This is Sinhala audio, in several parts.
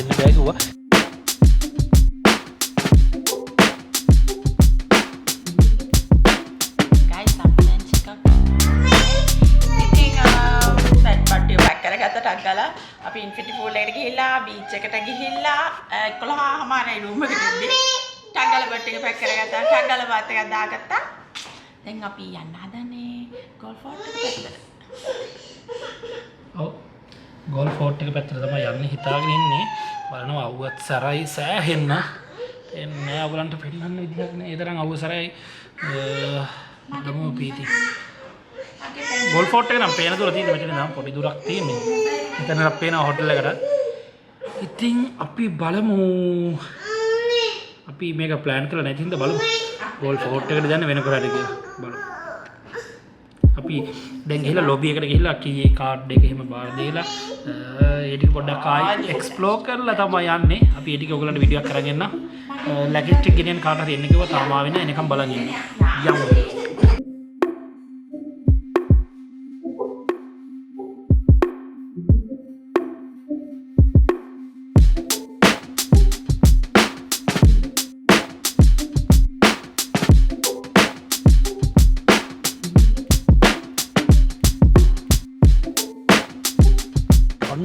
කියලා එන්න බෑ කිව්වා. අපි ඉන්ෆිනිටි පූල් එකට ගිහිල්ලා බීච් එකට ගිහිල්ලා 11:00 රූම් එකට ඉඳි ටග්ගල බට් එක පැක් කරගත්තා ටග්ගල බත් එකක් දාගත්තා. දැන් අපි යන්න හදන්නේ ගෝල්ෆ් ෆෝර්ට් එක පැත්තට. ඔව් ගෝල්ෆ් ෆෝර්ට් එක පැත්තට තමයි යන්නේ හිතාගෙන ඉන්නේ. බලනවා අවුවත් සරයි සෑහෙන්න. එන්නේ අවුලන්ට පෙන්නන්න විදිහක් නෑ. ඒ තරම් අවුව සරයි ගමු පීටි. ගෝල්ෆ් ෆෝර්ට් එක නම් පේන දුර තියෙන මෙතන නම් පොඩි දුරක් තියෙන්නේ. එතන අපේන හොටෙල් එකට. ඉතින් අපි බලමු. අපි මේක ප්ලෑන් කරලා නැති හින්දා බලමු. ගෝල්ෆ් ෆෝර්ට් එකට යන්න වෙන කරාද කියලා බලමු. අපි දැන් ගිහලා ලොබි එකට ගිහලා කී කාඩ් එක එහෙම බාර දීලා ඒ ටික පොඩ්ඩක් ආයි එක්ස්ප්ලෝර් කරලා තමයි යන්නේ. අපි ඒ ටික ඔයගලන්ට වීඩියෝ එකක් අරගෙන එන්න. ලැගේජ් එක ගෙනියන්න කාට හරි එන්න කිව්වා තාම ආවෙ නැහැ. එනකම් බලන් ඉන්න. යමු.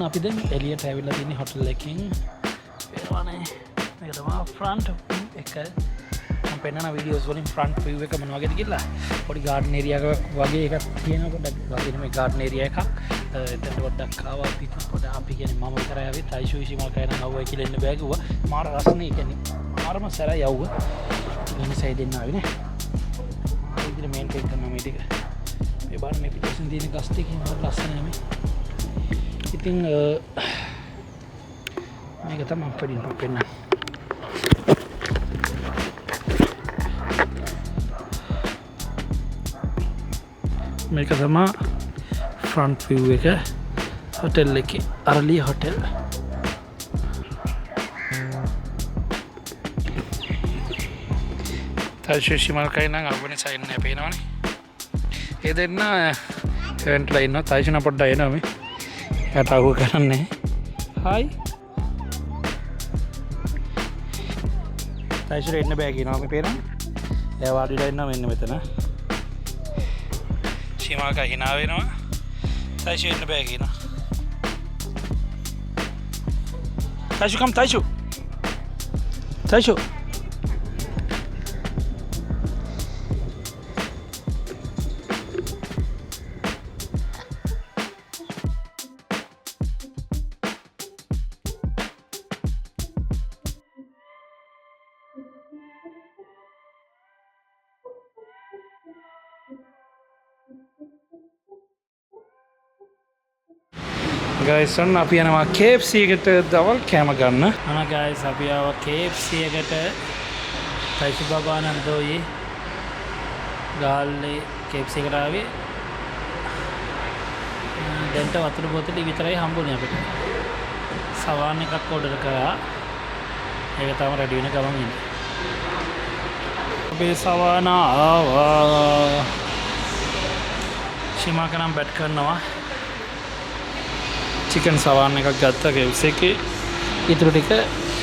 අපි දැන් එළියට ඇවිල්ලා තියෙන හොටෙල් එකකින් පේනවනේ මේක තමයි ෆ්‍රන්ට් එක මම පෙන්නන වීඩියෝස් වලින් ෆ්‍රන්ට් view එක මොන වගේද කියලා පොඩි ගාඩන් ඒරියා එකක් වගේ එකක් තියෙනවා පොඩ්ඩක් වගේ මේ ගාඩන් ඒරියා එකක් එතන පොඩ්ඩක් ආවා අපි පොඩ්ඩක් අපි කියන්නේ මම විතරයි ආවේ තයිෂු ඉසිමල් කයන නවුවයි කියලා එන්න බෑ කිව්වා මාර රසනේ කියන්නේ මාරම සැරයි යවුව ඉතින් සයිඩ් එන්න ආවේ නේ ආ ඉතින් මේන් පේක් කරනවා මේ ටික මේ බලන්න මේ පිටින් තියෙන ගස් ටික ලස්සනයි මේ ඉතින් මේක තමයි පෙන්නන්න මේක තමයි ෆ්‍රන්ට් view එක හොටෙල් එකේ අරලි හොටෙල් තයිෂුෂිමල් කයින් නම් අගුණේ සයින් එක පේනවනේ ඒ දෙන්න ෆ්‍රන්ට්ලා ඉන්නවා තයිෂුන පොඩ්ඩක් එනවා මේ කතාව කරන්නේ හායි තයිෂුර එන්න බෑ කියනවා මේ පේනවා එයා වාඩිලා ඉන්නවා මෙන්න මෙතන සීමාක hina වෙනවා තයිෂු එන්න බෑ කියනවා තයිෂු කම් තයිෂු guys ඔන්න අපි යනවා KFC එකට දවල් කෑම ගන්න. guys අපි ආවා KFC එකට තයිෂු බබා නන්දෝයි ගාල්ලේ KFC එකට ආවේ. දැන්ට වතුර බෝතලෙ විතරයි හම්බුනේ අපිට. සවාන් එකක් ඕඩර් කරා. ඒක තමයි රෙඩි වෙන ගමන් ඉන්නේ. අපේ සවාන ආවා. ශිමාකනම් බැට් කරනවා. චිකන් සවාන් එකක් ගත්තා KFC එකේ ඊටු ටික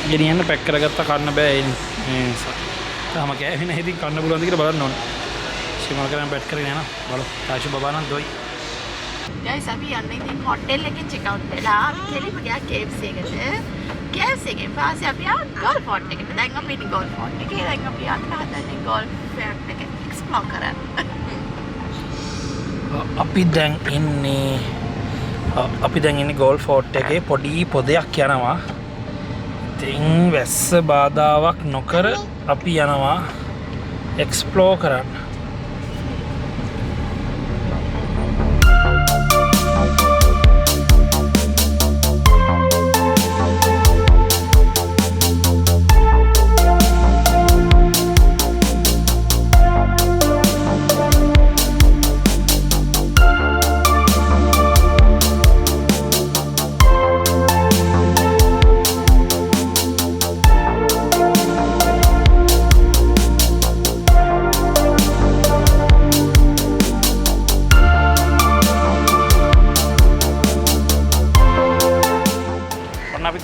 ගෙනියන්න පැක් කරගත්තා කන්න බෑ ඒ නිසා තාම කෑවේ නැහැ ඉතින් කන්න පුළුවන්ද කියලා බලන්න ඕනේ ශිමල් කරන් බැට් කරගෙන යනවා බලමු තාෂු බබා නම් දොයි guys අපි යන්නේ ඉතින් හොටෙල් එකෙන් චෙක් අවුට් වෙලා අපි කෙලිම ගියා KFC එකට KFC එකෙන් පස්සේ අපි ආවා ගෝල්ෆ් ෆෝර්ට් එකට දැන් අපි ඉන්නේ ගෝල්ෆ් ෆෝර්ට් එකේ දැන් අපි යන්න හදන්නේ ගෝල්ෆ් ෆෝර්ට් එක එක්ස්ප්ලෝර් කරන්න අපි දැන් ඉන්නේ ගෝල්ෆ් ෆෝර්ට් එකේ පොඩි පොදයක් යනවා. ඉතින් වැස්ස බාධාවක් නොකර අපි යනවා එක්ස්ප්ලෝර් කරන්න.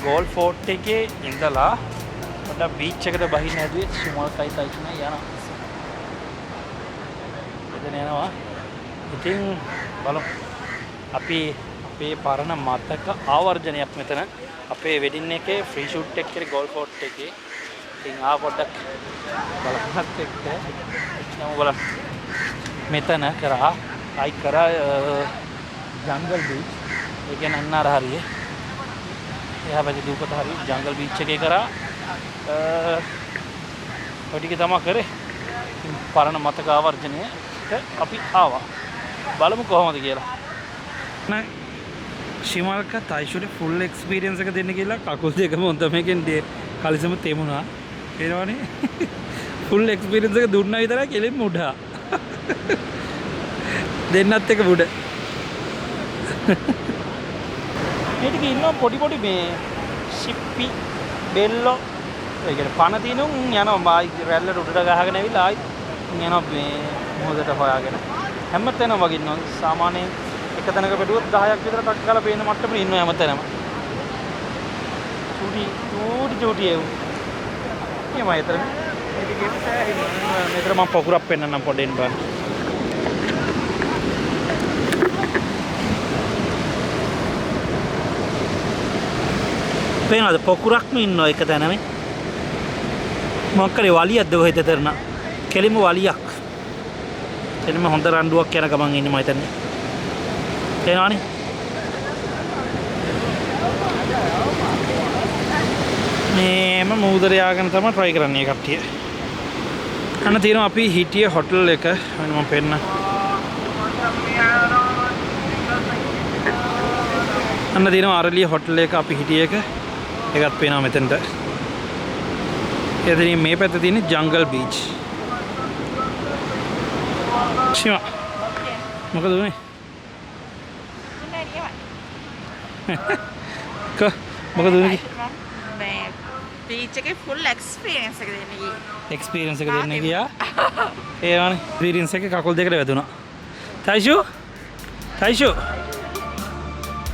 ගෝල් ෆෝට් එකේ ඉඳලා පොඩ්ඩක් බීච් එකට බහින්න හැදුවේ ශිමල්කයි තයිසුනේ යනවා. එතන යනවා. ඉතින් බලමු. අපි අපේ පරණ මතක ආවර්ජනයක් මෙතන අපේ වෙඩින් එකේ ෆ්‍රී ෂූට් එක කරේ ගෝල් ෆෝට් එකේ. ඉතින් පොඩ්ඩක් බලන්නත් එක්ක නම බලන්න. මෙතන කරා අයි කරා ජංගල් බීච්. ඒ කියන්නේ අන්න අර හරියේ. එහා පැත්තේ දුකට හරිය ජංගල් බීච් එකේ කරා ඔය ටික තමයි කරේ. පරණ මතක ආවර්ජනයට අපි ආවා. බලමු කොහොමද කියලා. නෑ ශිමල්ක තයිෂුට ෆුල් එක්ස්පීරියන්ස් එක දෙන්න කියලා කකුල් දෙකම හොඳ මේකෙන් කලිසම තෙමුණා. එනවනේ ෆුල් එක්ස්පීරියන්ස් එක දුන්නා විතරයි කෙලින්ම උඩා. දෙන්නත් එක උඩ. මේ ටික ඉන්නවා පොඩි පොඩි මේ ෂිප්පි බෙල්ලෝ ඒ කියන්නේ පණ තිනුන් යනවා බායි රැල්ලට උඩට ගහගෙන ඇවිල්ලා ආයි යනවා මේ මොහොතට හොයාගෙන හැමතැනම වගේ ඉන්නවා සාමාන්‍යයෙන් එක තැනක බෙදුවොත් 10ක් විතර ටක් ගාලා පේන මට්ටමේ ඉන්නවා හැමතැනම චූටි ඒ එමය ඊතර මේක ගෙස්සා මෙතන මම පොකුරක් පෙන්නන්නම් පොඩෙන් බලන්න. පේනවද පොකුරක්ම ඉන්නවා එක තැනම මොකක් කරේ වලියක්ද ඔය හිතතරන කෙලිම වලියක් එතනම හොඳ රණ්ඩුවක් යන ගමන් ඉන්නේ මම හිතන්නේ තේනවනේ මේම මූදර යාගෙන තමයි try කරන්නේ කට්ටිය අන්න තියෙනවා අපි හිටියේ හොටල් එක මම පෙන්න අන්න තියෙනවා අරලිය හොටල් එක අපි හිටියේ එක එකත් පේනවා මෙතනට. එතනින් මේ පැත්තේ තියෙන ජංගල් බීච්. ෂිමා. මොකද උනේ? මොකද උනේ? මේ බීච් එකේ ෆුල් එක්ස්පීරියන්ස් එක දෙන්න ගියේ. එක්ස්පීරියන්ස් එක දෙන්න ගියා. ඒ වනේ එක්ස්පීරියන්ස් එක කකුල් දෙකට වැදුනා. තයිෂු? තයිෂු?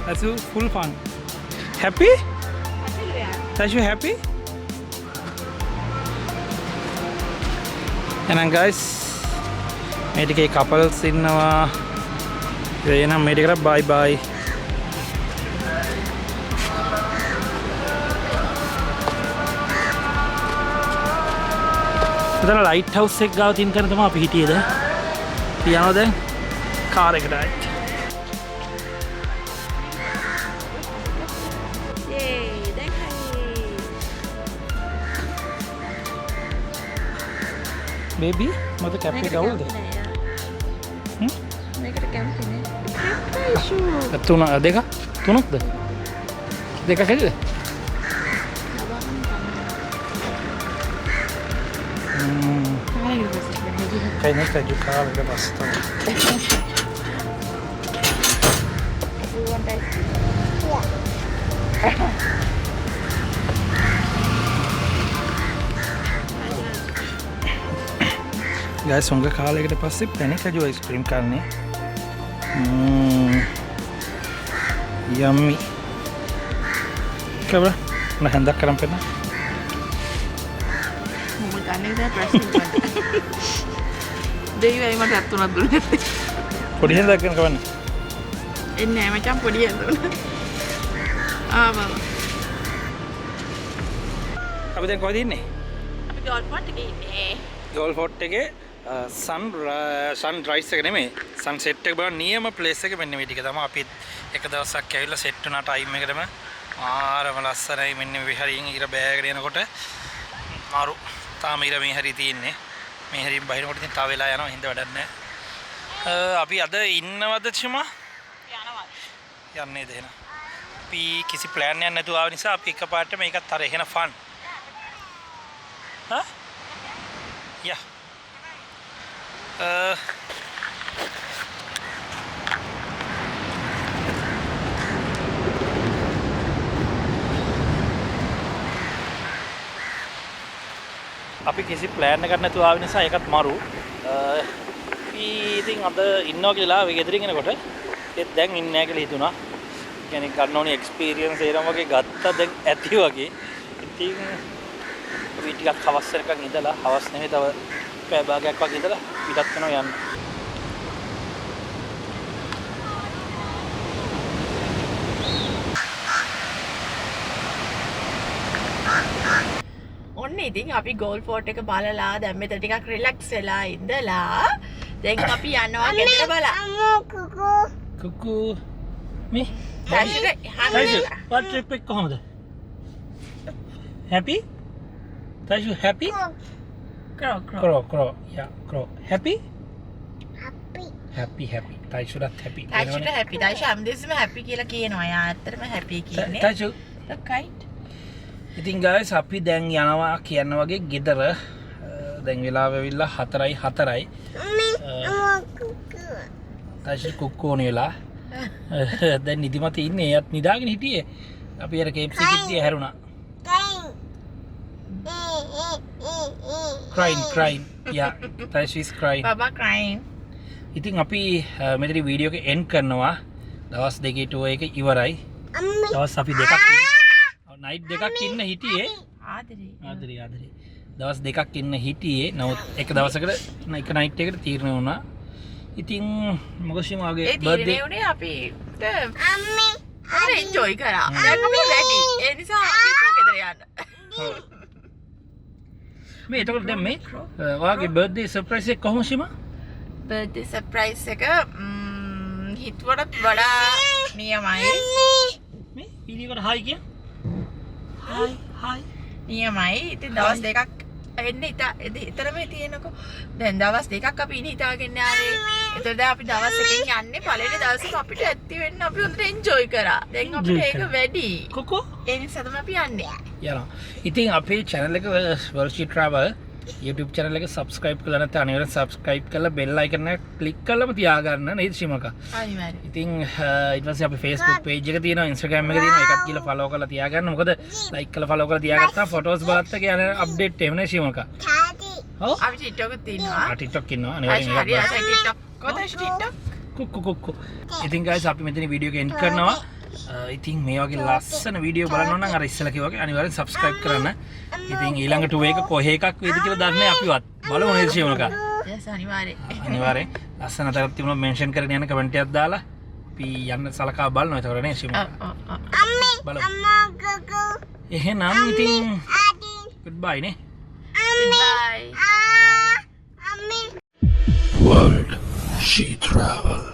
That's full fun. Happy? Tashu happy? එහෙනම් guys මේ ටිකේ couples ඉන්නවා. එහෙනම් මේ ටිකට bye bye. එතන ලයිට් හවුස් එක ගාව තියෙන තැන තමයි අපි හිටියේ දැන්. යනවා දැන් කාර් එකට. Baby, mother captain gaulද? මේකට කැම්පි නේ. කැම්පි තුන දෙක තුනක්ද? දෙකක් ඇද්ද? Kayaknya kita juga udah pasti. Guys, උංග කාලයකට පස්සේ පැණි කජු අයිස්ක්‍රීම් කන්නේ. යම්මි. කබර මම හන්දක් කරන් පෙන්න. මම ගන්නේ දැන් ප්‍රශ්න කරන්නේ. දෙයිවයි මට අත්තුනක් දුන්නේ. පොඩි හන්දක් කරන් කවන්න. එන්නේ නැහැ මචං පොඩි හන්දුන. බබා. අපි දැන් කොහෙද ඉන්නේ? අපි ගෝල් ෆෝට් එකේ ඉන්නේ. ගෝල් ෆෝට් එකේ සන්රයිස් එක නෙමෙයි සන්සෙට් එක බලන නියම ප්ලේස් එක මෙන්න මේ ටික තමයි අපි එක දවසක් ඇවිල්ලා සෙට් වුණා ටයිම් එකටම ආරම ලස්සනයි මෙන්න මේ හරියෙන් ඉර බෑගෙන යනකොට මාරු තාම ඉර මේ හරිය තියෙන්නේ මේ හරියෙන් බහිනකොට ඉතින් තව වෙලා යනවා හින්දා වැඩක් නැහැ අපි අද ඉන්නවද චිමා යනවා යන්නේ දෙන අපි කිසි ප්ලෑන් එකක් නැතුව ආව නිසා අපි එකපාරට මේකත් අර එහෙන ෆන් හා යා අපි කිසි ප්ලෑන් එකක් නැතුව ආව නිසා ඒකත් මරු. ඉතින් අද ඉන්නවා කියලා වෙ ගෙදරින් එනකොට ඒත් දැන් ඉන්නේ නැහැ කියලා හිතුණා. කෙනෙක් ගන්න ඕනේ එක්ස්පීරියන්ස් ඒරම වගේ ගත්තා දැන් ඇති වගේ. ඉතින් අපි ටිකක් හවස් වෙනකන් ඉඳලා හවස් නෙමෙයි තව පැය භාගයක් වගේ ඉඳලා පිටත් වෙනවා යන්න. ඔන්න ඉතින් අපි ගෝල් ෆෝට් එක බලලා දැන් මෙතන ටිකක් රිලැක්ස් වෙලා ඉඳලා දැන් අපි යනවා ගෙදර බලන්න. කුකු මේ Taishu, what trip එක කොහමද? Happy? Taishu happy? Crow. Yeah, crow. Happy? Happy. Taishurat happy. Taishuට happy. Taishu හැමදෙස්සෙම happy කියලා කියනවා. යා ඇත්තටම happy කියන්නේ. Taishu Look right. ඉතින් guys අපි දැන් යනවා කියන වගේ ගෙදර. දැන් වෙලාව වෙවිලා 4:04යි. Taishu කුක්කෝනේ වෙලා. දැන් නිදිමත ඉන්නේ. එයත් නිදාගෙන හිටියේ. අපි අර KFC කිට්ටිය හැරුණා. Crying. Yeah, Taishu is crying. Baba crying. ඉතින් අපි මෙතන වීඩියෝ එක එන්ඩ් කරනවා. දවස් දෙකේ ටුවර් එක ඉවරයි. දවස් අපි දෙකක් නයිට් දෙකක් ඉන්න හිටියේ. ආදරේ. දවස් දෙකක් ඉන්න හිටියේ. නමුත් එක දවසකට එක නයිට් එකකට තීරණය වුණා. ඉතින් මොකෂිමාගේ බර්ත්ඩේ උනේ අපි අපිට එන්ජොයි කරා. දැන් අපි රෙඩි. ඒ නිසා අපි ගෙදර යන්න. මේ එතකොට දැන් මේ ඔයාගේ බර්ත්ඩේ සර්ප්‍රයිස් එක කොහොමද ෂිමා? බර්ත්ඩේ සර්ප්‍රයිස් එක හිතුවට වඩා නියමයි. මේ වීඩියෝ එකට හායි කිය. හායි. නියමයි. ඉතින් දවස් දෙකක් එන්න ඉතරම තියෙනකො. දැන් දවස් දෙකක් අපි ඉන්නේ හිතාගෙන ආවේ. ඒතර දැන් අපි දවස් එකකින් යන්නේ පළවෙනි දවසේ අපිට ඇත්ති වෙන්න අපි හොඳට එන්ජොයි කරා. දැන් අපිට ඒක වැඩි. කොකෝ ඒ නිසා තමයි අපි යන්නේ. යනවා. ඉතින් අපේ channel එක Worldship Travel YouTube channel එක subscribe කරලා නැත්නම් අනිවාර්යෙන් subscribe කරලා bell icon එක click කරලාම තියාගන්න නේද ශිමක? අනිවාර්යෙන්. ඉතින් ඊට පස්සේ අපි Facebook page එක තියෙනවා, Instagram එක තියෙනවා. ඒකත් ගිහලා follow කරලා තියාගන්න. මොකද like කරලා follow කරලා තියාගත්තා photos බලත් එක යන update එහෙම නේ ශිමක. ඔව්. අපි TikTok එකත් තියෙනවා. TikTok ඉන්නවා අනිවාර්යෙන්. හරි හරි TikTok. කොහොමද TikTok? කුක්කු. ඉතින් guys අපි මෙතන වීඩියෝ එක end කරනවා. ඉතින් මේ වගේ ලස්සන වීඩියෝ බලන්න නම් අර ඉස්සලා කිව්වා වගේ අනිවාර්යෙන් subscribe කරන්න. ඉතින් ඊළඟ ටුවර් එක කොහේ එකක් වේද කියලා දන්නේ අපිවත්. බලමු නේද ශිවනක? yes අනිවාර්යෙන්. අනිවාර්යෙන්. ලස්සන තරක් තිබුණා මෙන්ෂන් කරගෙන යන කමෙන්ට් එකක් දාලා අපි යන්න සලකා බලනවා ඒතකොට නේ ශිවනක. බලමු. එහෙනම් ඉතින් goodbye නේ. Goodbye. World She Travel